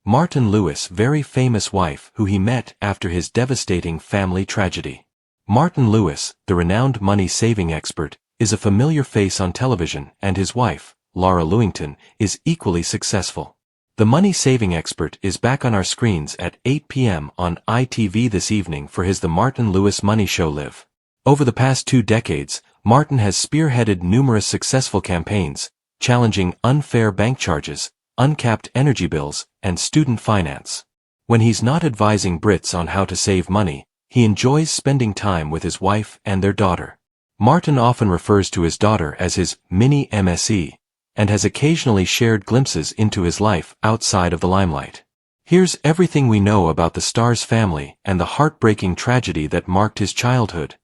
Martin Lewis' very famous wife who he met after his devastating family tragedy. Martin Lewis, the renowned money-saving expert, is a familiar face on television, and his wife, Laura Lewington, is equally successful. The money-saving expert is back on our screens at 8 p.m. on ITV this evening for his The Martin Lewis Money Show Live. Over the past 2 decades, Martin has spearheaded numerous successful campaigns, challenging unfair bank charges, uncapped energy bills, and student finance. When he's not advising Brits on how to save money, he enjoys spending time with his wife and their daughter. Martin often refers to his daughter as his mini MSE, and has occasionally shared glimpses into his life outside of the limelight. Here's everything we know about the star's family and the heartbreaking tragedy that marked his childhood.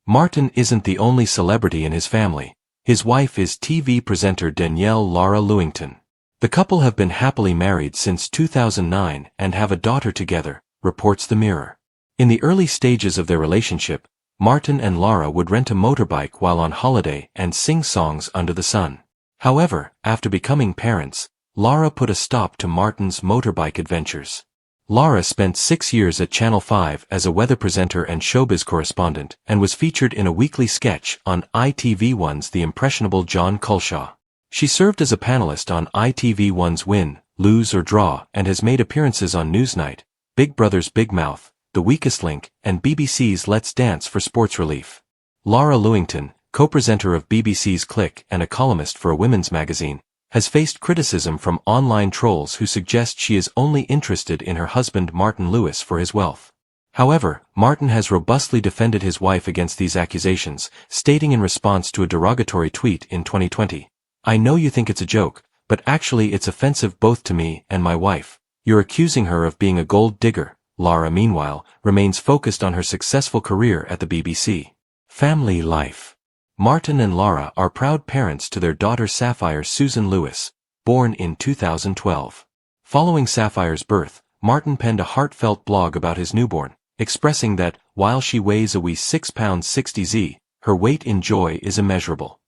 Martin isn't the only celebrity in his family. His wife is TV presenter Danielle Laura Lewington. The couple have been happily married since 2009 and have a daughter together, reports The Mirror. In the early stages of their relationship, Martin and Laura would rent a motorbike while on holiday and sing songs under the sun. However, after becoming parents, Laura put a stop to Martin's motorbike adventures. Laura spent 6 years at Channel 5 as a weather presenter and showbiz correspondent and was featured in a weekly sketch on ITV1's The Impressionable John Culshaw. She served as a panelist on ITV1's Win, Lose or Draw and has made appearances on Newsnight, Big Brother's Big Mouth, The Weakest Link, and BBC's Let's Dance for Sports Relief. Laura Lewington, co-presenter of BBC's Click and a columnist for a women's magazine, has faced criticism from online trolls who suggest she is only interested in her husband Martin Lewis for his wealth. However, Martin has robustly defended his wife against these accusations, stating in response to a derogatory tweet in 2020, "I know you think it's a joke, but actually it's offensive both to me and my wife. You're accusing her of being a gold digger." Laura, meanwhile, remains focused on her successful career at the BBC. Family life. Martin and Laura are proud parents to their daughter Sapphire Susan Lewis, born in 2012. Following Sapphire's birth, Martin penned a heartfelt blog about his newborn, expressing that, while she weighs a wee 6 pounds 60 z, her weight in joy is immeasurable.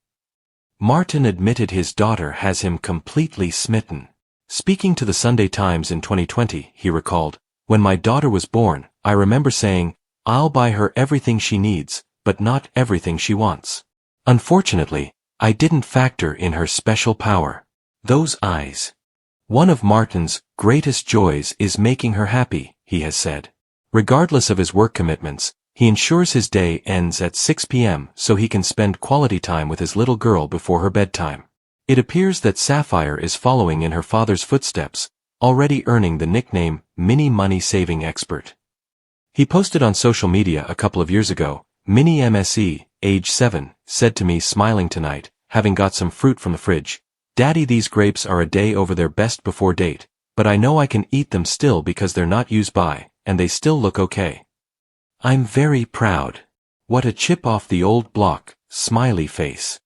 Martin admitted his daughter has him completely smitten. Speaking to the Sunday Times in 2020, he recalled, "When my daughter was born, I remember saying, I'll buy her everything she needs, but not everything she wants. Unfortunately, I didn't factor in her special power. Those eyes. One of Martin's greatest joys is making her happy," he has said. Regardless of his work commitments, he ensures his day ends at 6 p.m. so he can spend quality time with his little girl before her bedtime. It appears that Sapphire is following in her father's footsteps, already earning the nickname Mini Money Saving Expert. He posted on social media a couple of years ago, "Mini MSE, age 7, said to me smiling tonight, having got some fruit from the fridge, 'Daddy, these grapes are a day over their best before date, but I know I can eat them still because they're not used by, and they still look okay. I'm very proud. What a chip off the old block,' smiley face."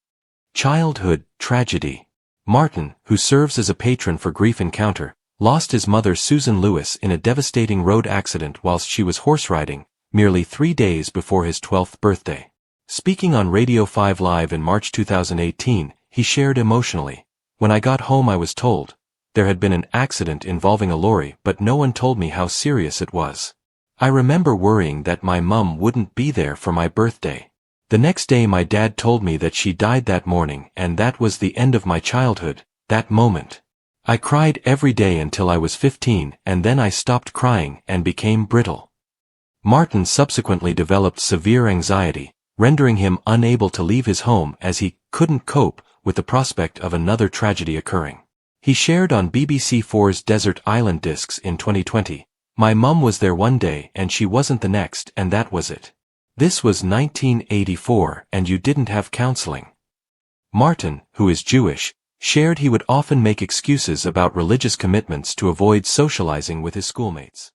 Childhood tragedy. Martin, who serves as a patron for Grief Encounter, lost his mother Susan Lewis in a devastating road accident whilst she was horse riding, merely 3 days before his 12th birthday. Speaking on Radio 5 Live in March 2018, he shared emotionally, "When I got home I was told there had been an accident involving a lorry, but no one told me how serious it was. I remember worrying that my mum wouldn't be there for my birthday. The next day my dad told me that she died that morning, and that was the end of my childhood, that moment. I cried every day until I was 15, and then I stopped crying and became brittle." Martin subsequently developed severe anxiety, rendering him unable to leave his home as he couldn't cope with the prospect of another tragedy occurring. He shared on BBC4's Desert Island Discs in 2020, "My mum was there one day and she wasn't the next, and that was it. This was 1984 and you didn't have counseling." Martin, who is Jewish, shared he would often make excuses about religious commitments to avoid socializing with his schoolmates.